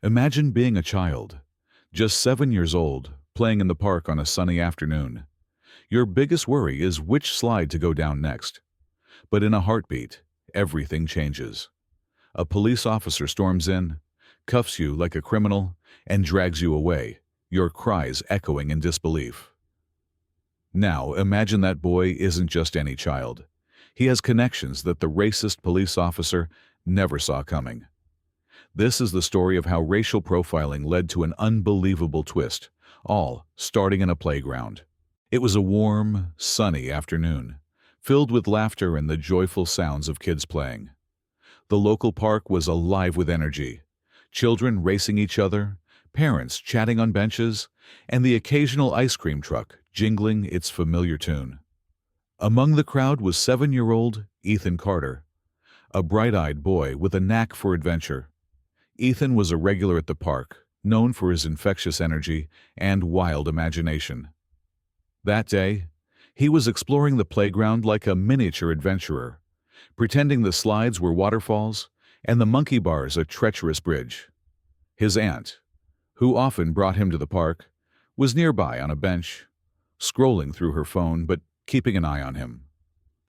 Imagine being a child, just 7 years old, playing in the park on a sunny afternoon. Your biggest worry is which slide to go down next. But in a heartbeat, everything changes. A police officer storms in, cuffs you like a criminal, and drags you away, your cries echoing in disbelief. Now, imagine that boy isn't just any child. He has connections that the racist police officer never saw coming. This is the story of how racial profiling led to an unbelievable twist, all starting in a playground. It was a warm, sunny afternoon, filled with laughter and the joyful sounds of kids playing. The local park was alive with energy, children racing each other, parents chatting on benches, and the occasional ice cream truck jingling its familiar tune. Among the crowd was 7-year-old Ethan Carter, a bright-eyed boy with a knack for adventure. Ethan was a regular at the park, known for his infectious energy and wild imagination. That day, he was exploring the playground like a miniature adventurer, pretending the slides were waterfalls and the monkey bars a treacherous bridge. His aunt, who often brought him to the park, was nearby on a bench, scrolling through her phone but keeping an eye on him.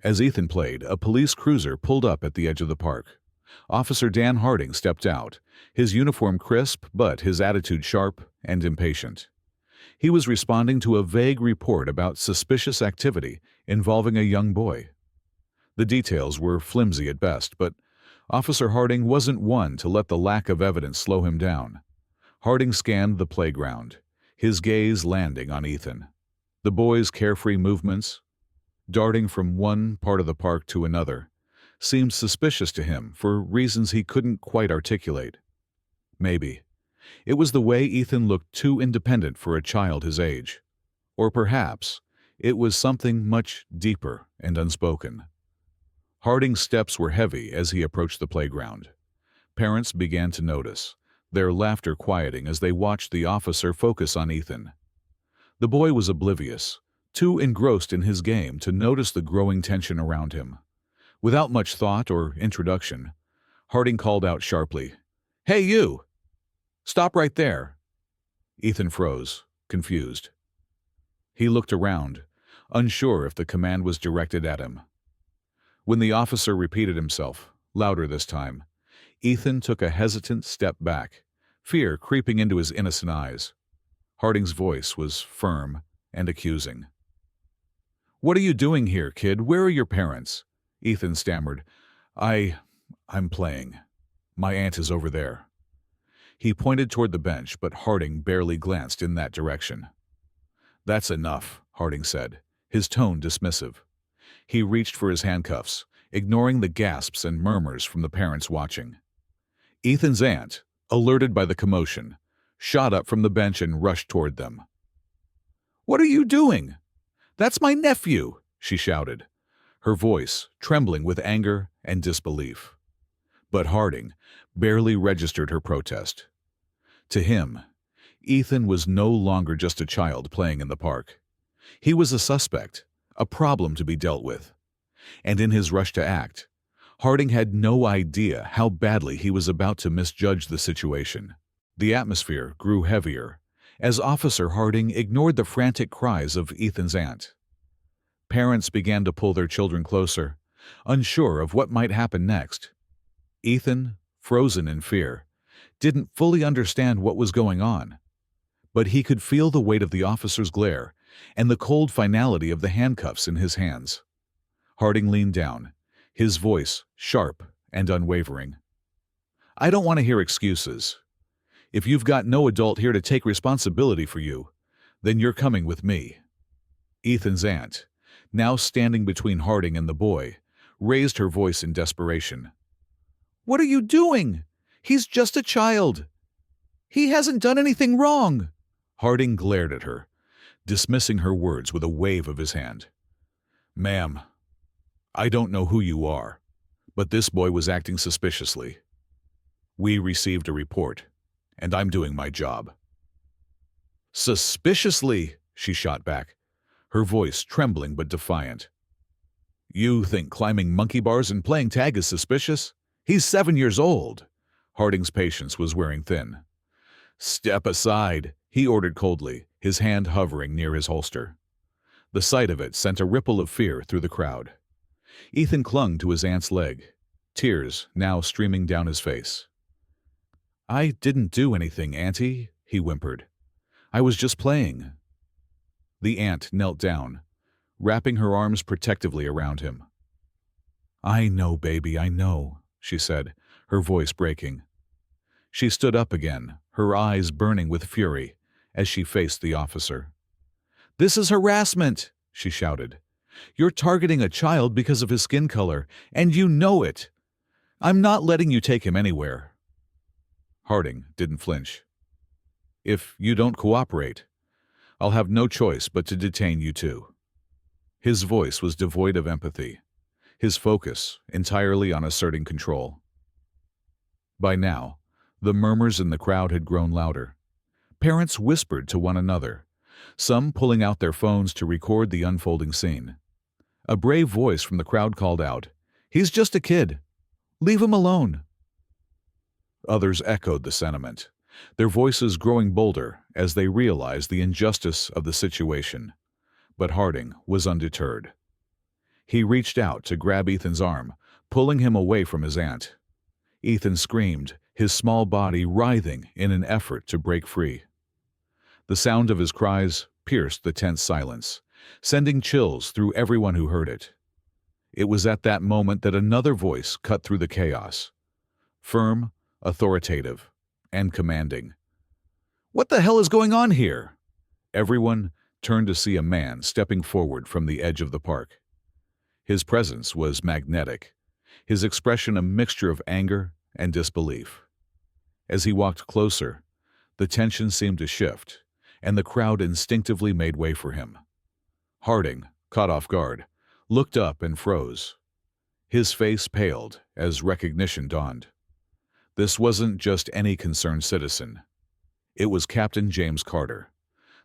As Ethan played, a police cruiser pulled up at the edge of the park. Officer Dan Harding stepped out, his uniform crisp but his attitude sharp and impatient. He was responding to a vague report about suspicious activity involving a young boy. The details were flimsy at best, but Officer Harding wasn't one to let the lack of evidence slow him down. Harding scanned the playground, his gaze landing on Ethan. The boy's carefree movements, darting from one part of the park to another, seemed suspicious to him for reasons he couldn't quite articulate. Maybe it was the way Ethan looked too independent for a child his age. Or perhaps it was something much deeper and unspoken. Harding's steps were heavy as he approached the playground. Parents began to notice, their laughter quieting as they watched the officer focus on Ethan. The boy was oblivious, too engrossed in his game to notice the growing tension around him. Without much thought or introduction, Harding called out sharply, "Hey, you! Stop right there!" Ethan froze, confused. He looked around, unsure if the command was directed at him. When the officer repeated himself, louder this time, Ethan took a hesitant step back, fear creeping into his innocent eyes. Harding's voice was firm and accusing. "What are you doing here, kid? Where are your parents?" Ethan stammered. I'm playing. My aunt is over there." He pointed toward the bench, but Harding barely glanced in that direction. "That's enough," Harding said, his tone dismissive. He reached for his handcuffs, ignoring the gasps and murmurs from the parents watching. Ethan's aunt, alerted by the commotion, shot up from the bench and rushed toward them. "What are you doing? That's my nephew!" she shouted, her voice trembling with anger and disbelief. But Harding barely registered her protest. To him, Ethan was no longer just a child playing in the park. He was a suspect, a problem to be dealt with. And in his rush to act, Harding had no idea how badly he was about to misjudge the situation. The atmosphere grew heavier as Officer Harding ignored the frantic cries of Ethan's aunt. Parents began to pull their children closer, unsure of what might happen next. Ethan, frozen in fear, didn't fully understand what was going on. But he could feel the weight of the officer's glare and the cold finality of the handcuffs in his hands. Harding leaned down, his voice sharp and unwavering. "I don't want to hear excuses. If you've got no adult here to take responsibility for you, then you're coming with me." Ethan's aunt, now standing between Harding and the boy, raised her voice in desperation. "What are you doing? He's just a child. He hasn't done anything wrong." Harding glared at her, dismissing her words with a wave of his hand. "Ma'am, I don't know who you are, but this boy was acting suspiciously. We received a report, and I'm doing my job." "Suspiciously?" she shot back, her voice trembling but defiant. "You think climbing monkey bars and playing tag is suspicious? He's 7 years old." Harding's patience was wearing thin. "Step aside," he ordered coldly, his hand hovering near his holster. The sight of it sent a ripple of fear through the crowd. Ethan clung to his aunt's leg, tears now streaming down his face. "I didn't do anything, Auntie," he whimpered. "I was just playing." The aunt knelt down, wrapping her arms protectively around him. "I know, baby, I know," she said, her voice breaking. She stood up again, her eyes burning with fury, as she faced the officer. "This is harassment," she shouted. "You're targeting a child because of his skin color, and you know it. I'm not letting you take him anywhere." Harding didn't flinch. "If you don't cooperate, I'll have no choice but to detain you too." His voice was devoid of empathy, his focus entirely on asserting control. By now, the murmurs in the crowd had grown louder. Parents whispered to one another, some pulling out their phones to record the unfolding scene. A brave voice from the crowd called out, "He's just a kid. Leave him alone." Others echoed the sentiment, their voices growing bolder as they realized the injustice of the situation. But Harding was undeterred. He reached out to grab Ethan's arm, pulling him away from his aunt. Ethan screamed, his small body writhing in an effort to break free. The sound of his cries pierced the tense silence, sending chills through everyone who heard it. It was at that moment that another voice cut through the chaos. Firm, authoritative, and commanding. "What the hell is going on here?" Everyone turned to see a man stepping forward from the edge of the park. His presence was magnetic, his expression a mixture of anger and disbelief. As he walked closer, the tension seemed to shift, and the crowd instinctively made way for him. Harding, caught off guard, looked up and froze. His face paled as recognition dawned. This wasn't just any concerned citizen. It was Captain James Carter,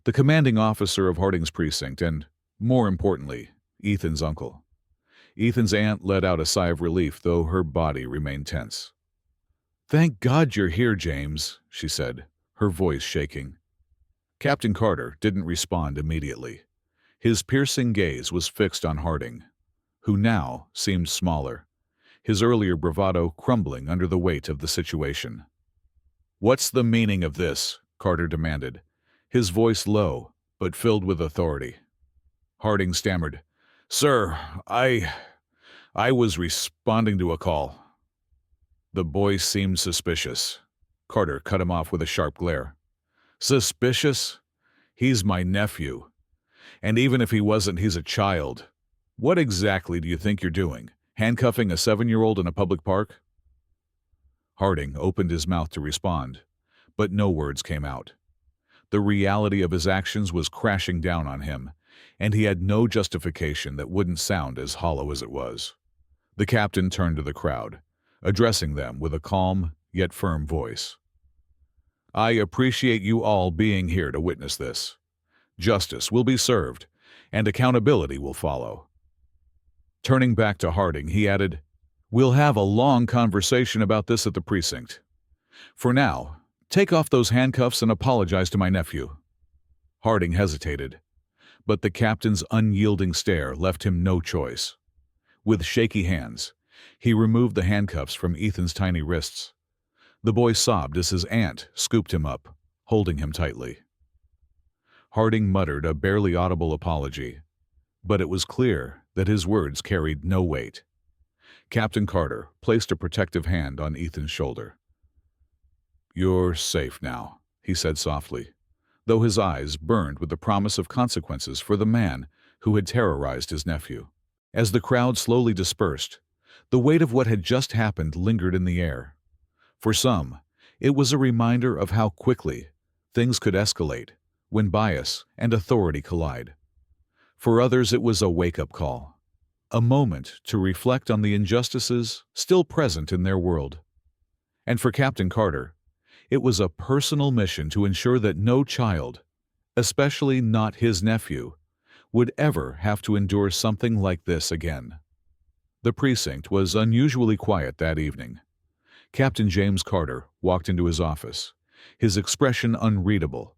the commanding officer of Harding's precinct and, more importantly, Ethan's uncle. Ethan's aunt let out a sigh of relief, though her body remained tense. "Thank God you're here, James," she said, her voice shaking. Captain Carter didn't respond immediately. His piercing gaze was fixed on Harding, who now seemed smaller, his earlier bravado crumbling under the weight of the situation. "What's the meaning of this?" Carter demanded, his voice low but filled with authority. Harding stammered, "Sir, I was responding to a call." The boy seemed suspicious. Carter cut him off with a sharp glare. "Suspicious? He's my nephew. And even if he wasn't, he's a child. What exactly do you think you're doing? Handcuffing a 7-year-old in a public park?" Harding opened his mouth to respond, but no words came out. The reality of his actions was crashing down on him, and he had no justification that wouldn't sound as hollow as it was. The captain turned to the crowd, addressing them with a calm yet firm voice. "I appreciate you all being here to witness this. Justice will be served, and accountability will follow." Turning back to Harding, he added, "We'll have a long conversation about this at the precinct. For now, take off those handcuffs and apologize to my nephew." Harding hesitated, but the captain's unyielding stare left him no choice. With shaky hands, he removed the handcuffs from Ethan's tiny wrists. The boy sobbed as his aunt scooped him up, holding him tightly. Harding muttered a barely audible apology, but it was clear that his words carried no weight. Captain Carter placed a protective hand on Ethan's shoulder. "You're safe now," he said softly, though his eyes burned with the promise of consequences for the man who had terrorized his nephew. As the crowd slowly dispersed, the weight of what had just happened lingered in the air. For some, it was a reminder of how quickly things could escalate when bias and authority collide. For others, it was a wake-up call, a moment to reflect on the injustices still present in their world. And for Captain Carter, it was a personal mission to ensure that no child, especially not his nephew, would ever have to endure something like this again. The precinct was unusually quiet that evening. Captain James Carter walked into his office, his expression unreadable,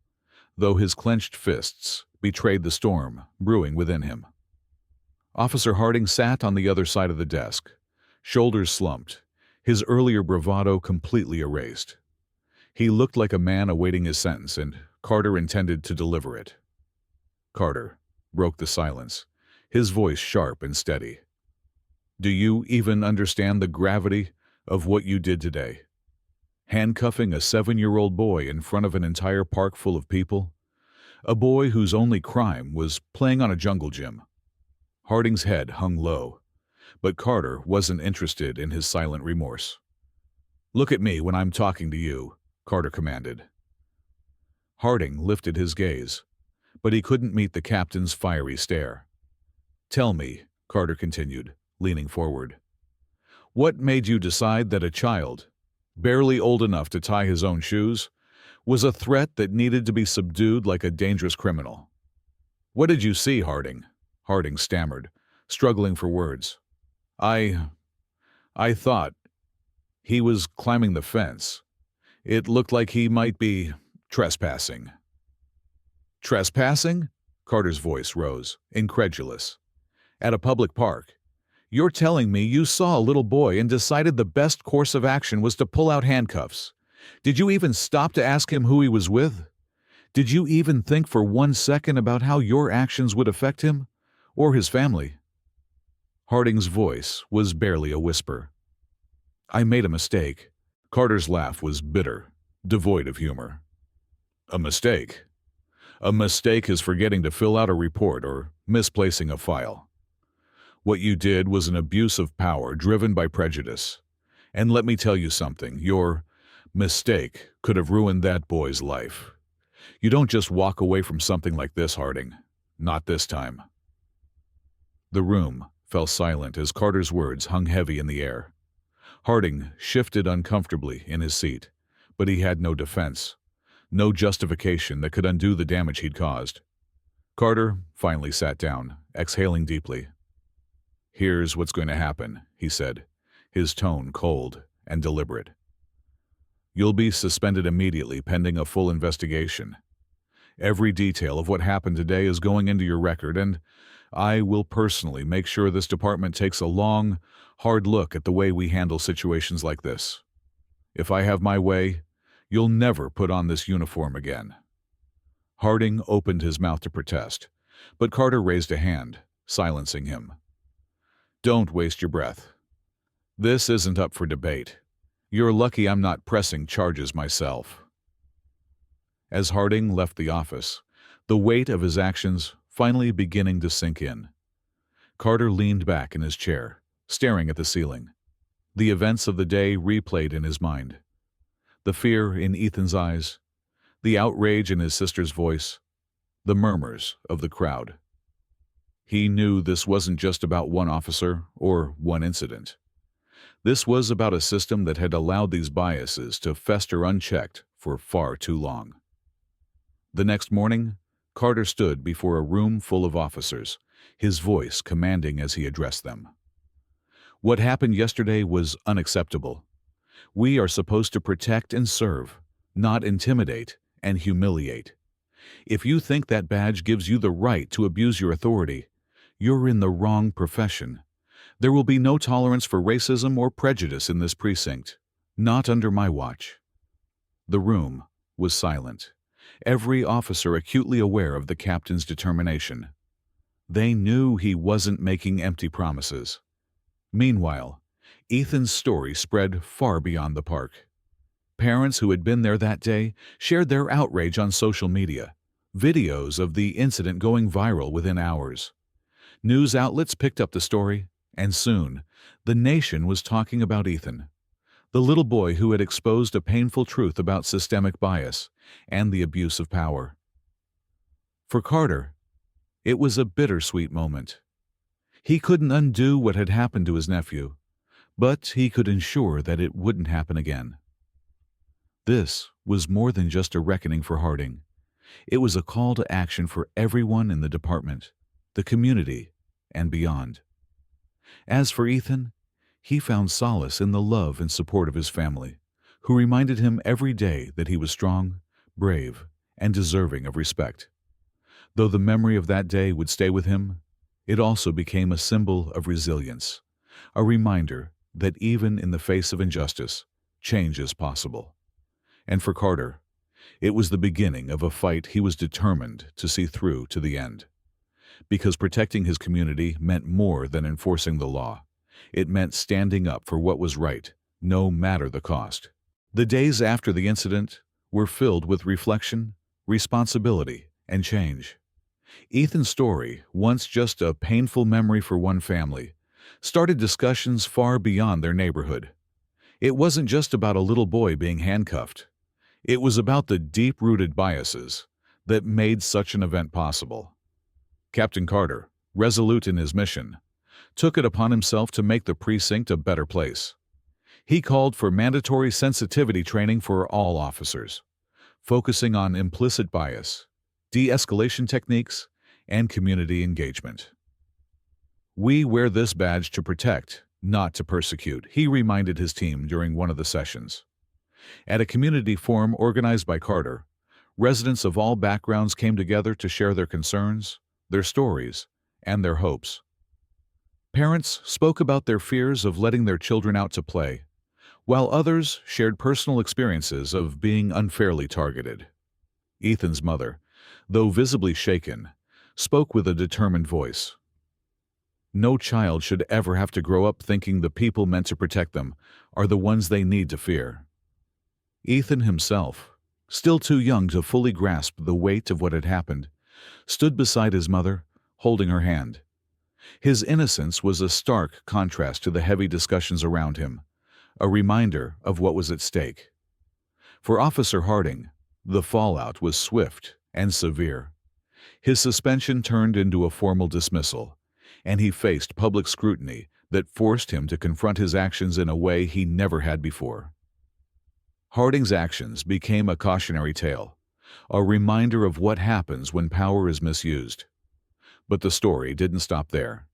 though his clenched fists betrayed the storm brewing within him. Officer Harding sat on the other side of the desk, shoulders slumped, his earlier bravado completely erased. He looked like a man awaiting his sentence, and Carter intended to deliver it. Carter broke the silence, his voice sharp and steady. Do you even understand the gravity of what you did today? Handcuffing a 7-year-old boy in front of an entire park full of people? A boy whose only crime was playing on a jungle gym. Harding's head hung low, but Carter wasn't interested in his silent remorse. Look at me when I'm talking to you, Carter commanded. Harding lifted his gaze, but he couldn't meet the captain's fiery stare. Tell me, Carter continued, leaning forward. What made you decide that a child, barely old enough to tie his own shoes, was a threat that needed to be subdued like a dangerous criminal? What did you see, Harding? Harding stammered, struggling for words. I thought he was climbing the fence. It looked like he might be trespassing. Trespassing? Carter's voice rose, incredulous. At a public park. You're telling me you saw a little boy and decided the best course of action was to pull out handcuffs. Did you even stop to ask him who he was with? Did you even think for 1 second about how your actions would affect him? Or his family? Harding's voice was barely a whisper. I made a mistake. Carter's laugh was bitter, devoid of humor. A mistake? A mistake is forgetting to fill out a report or misplacing a file. What you did was an abuse of power driven by prejudice. And let me tell you something, your mistake could have ruined that boy's life. You don't just walk away from something like this, Harding. Not this time. The room fell silent as Carter's words hung heavy in the air. Harding shifted uncomfortably in his seat, but he had no defense, no justification that could undo the damage he'd caused. Carter finally sat down, exhaling deeply. Here's what's going to happen, he said, his tone cold and deliberate. You'll be suspended immediately pending a full investigation. Every detail of what happened today is going into your record, and I will personally make sure this department takes a long, hard look at the way we handle situations like this. If I have my way, you'll never put on this uniform again. Harding opened his mouth to protest, but Carter raised a hand, silencing him. Don't waste your breath. This isn't up for debate. You're lucky I'm not pressing charges myself. As Harding left the office, the weight of his actions finally beginning to sink in, Carter leaned back in his chair, staring at the ceiling. The events of the day replayed in his mind. The fear in Ethan's eyes, the outrage in his sister's voice, the murmurs of the crowd. He knew this wasn't just about one officer or one incident. This was about a system that had allowed these biases to fester unchecked for far too long. The next morning, Carter stood before a room full of officers, his voice commanding as he addressed them. What happened yesterday was unacceptable. We are supposed to protect and serve, not intimidate and humiliate. If you think that badge gives you the right to abuse your authority, you're in the wrong profession. There will be no tolerance for racism or prejudice in this precinct, not under my watch. The room was silent, every officer acutely aware of the captain's determination. They knew he wasn't making empty promises. Meanwhile, Ethan's story spread far beyond the park. Parents who had been there that day shared their outrage on social media, videos of the incident going viral within hours. News outlets picked up the story, and soon, the nation was talking about Ethan, the little boy who had exposed a painful truth about systemic bias and the abuse of power. For Carter, it was a bittersweet moment. He couldn't undo what had happened to his nephew, but he could ensure that it wouldn't happen again. This was more than just a reckoning for Harding. It was a call to action for everyone in the department, the community, and beyond. As for Ethan, he found solace in the love and support of his family, who reminded him every day that he was strong, brave, and deserving of respect. Though the memory of that day would stay with him, it also became a symbol of resilience, a reminder that even in the face of injustice, change is possible. And for Carter, it was the beginning of a fight he was determined to see through to the end. Because protecting his community meant more than enforcing the law. It meant standing up for what was right, no matter the cost. The days after the incident were filled with reflection, responsibility, and change. Ethan's story, once just a painful memory for one family, started discussions far beyond their neighborhood. It wasn't just about a little boy being handcuffed. It was about the deep-rooted biases that made such an event possible. Captain Carter, resolute in his mission, took it upon himself to make the precinct a better place. He called for mandatory sensitivity training for all officers, focusing on implicit bias, de-escalation techniques, and community engagement. "We wear this badge to protect, not to persecute," he reminded his team during one of the sessions. At a community forum organized by Carter, residents of all backgrounds came together to share their concerns, their stories, and their hopes. Parents spoke about their fears of letting their children out to play, while others shared personal experiences of being unfairly targeted. Ethan's mother, though visibly shaken, spoke with a determined voice. "No child should ever have to grow up thinking the people meant to protect them are the ones they need to fear." Ethan himself, still too young to fully grasp the weight of what had happened, stood beside his mother, holding her hand. His innocence was a stark contrast to the heavy discussions around him, a reminder of what was at stake. For Officer Harding, the fallout was swift and severe. His suspension turned into a formal dismissal, and he faced public scrutiny that forced him to confront his actions in a way he never had before. Harding's actions became a cautionary tale, a reminder of what happens when power is misused. But the story didn't stop there.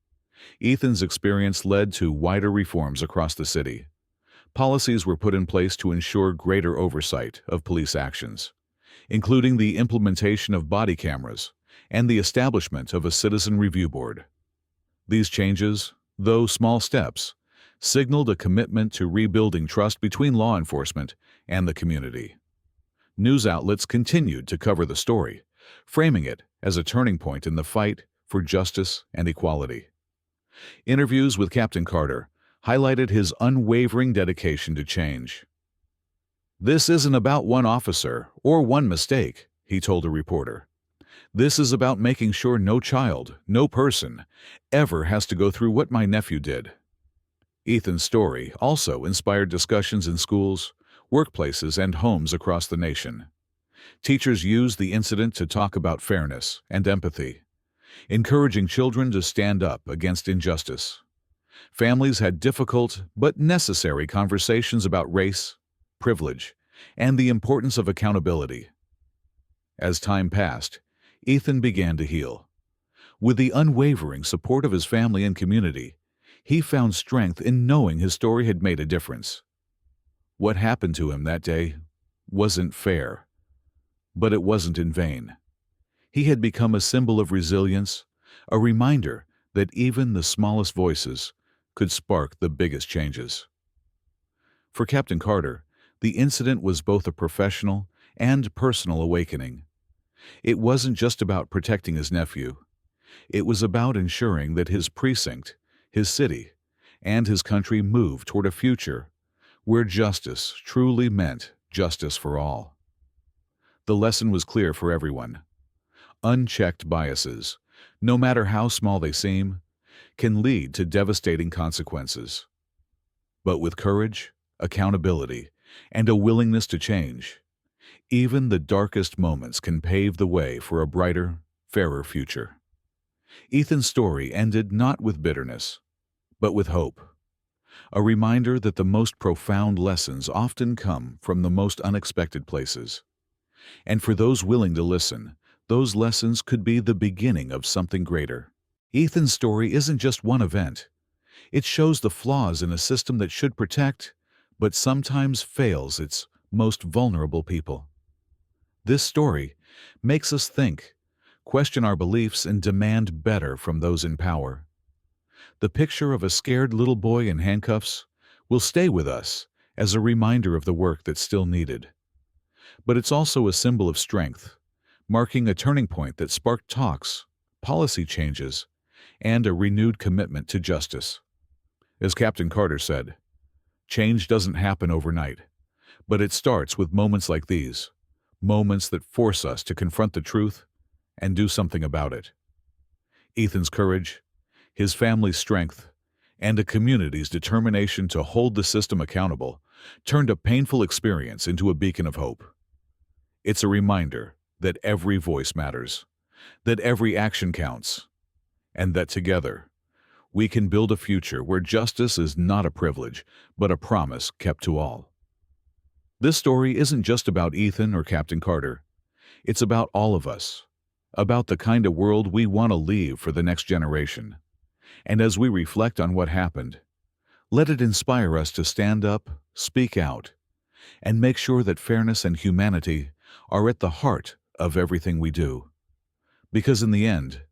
Ethan's experience led to wider reforms across the city. Policies were put in place to ensure greater oversight of police actions, including the implementation of body cameras and the establishment of a citizen review board. These changes, though small steps, signaled a commitment to rebuilding trust between law enforcement and the community. News outlets continued to cover the story, framing it as a turning point in the fight for justice and equality. Interviews with Captain Carter highlighted his unwavering dedication to change. "This isn't about one officer or one mistake," he told a reporter. "This is about making sure no child, no person, ever has to go through what my nephew did." Ethan's story also inspired discussions in schools, workplaces, and homes across the nation. Teachers used the incident to talk about fairness and empathy, encouraging children to stand up against injustice. Families had difficult but necessary conversations about race, privilege, and the importance of accountability. As time passed, Ethan began to heal. With the unwavering support of his family and community, he found strength in knowing his story had made a difference. What happened to him that day wasn't fair, but it wasn't in vain. He had become a symbol of resilience, a reminder that even the smallest voices could spark the biggest changes. For Captain Carter, the incident was both a professional and personal awakening. It wasn't just about protecting his nephew. It was about ensuring that his precinct, his city, and his country moved toward a future where justice truly meant justice for all. The lesson was clear for everyone. Unchecked biases, no matter how small they seem, can lead to devastating consequences. But with courage, accountability, and a willingness to change, even the darkest moments can pave the way for a brighter, fairer future. Ethan's story ended not with bitterness, but with hope. A reminder that the most profound lessons often come from the most unexpected places. And for those willing to listen, those lessons could be the beginning of something greater. Ethan's story isn't just one event. It shows the flaws in a system that should protect, but sometimes fails its most vulnerable people. This story makes us think, question our beliefs, and demand better from those in power. The picture of a scared little boy in handcuffs will stay with us as a reminder of the work that's still needed. But it's also a symbol of strength, marking a turning point that sparked talks, policy changes, and a renewed commitment to justice. As Captain Carter said, change doesn't happen overnight, but it starts with moments like these, moments that force us to confront the truth and do something about it. Ethan's courage, his family's strength, and a community's determination to hold the system accountable turned a painful experience into a beacon of hope. It's a reminder that every voice matters, that every action counts, and that together we can build a future where justice is not a privilege, but a promise kept to all. This story isn't just about Ethan or Captain Carter. It's about all of us, about the kind of world we want to leave for the next generation. And as we reflect on what happened, let it inspire us to stand up, speak out, and make sure that fairness and humanity are at the heart of everything we do. Because in the end,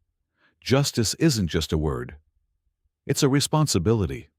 justice isn't just a word, it's a responsibility.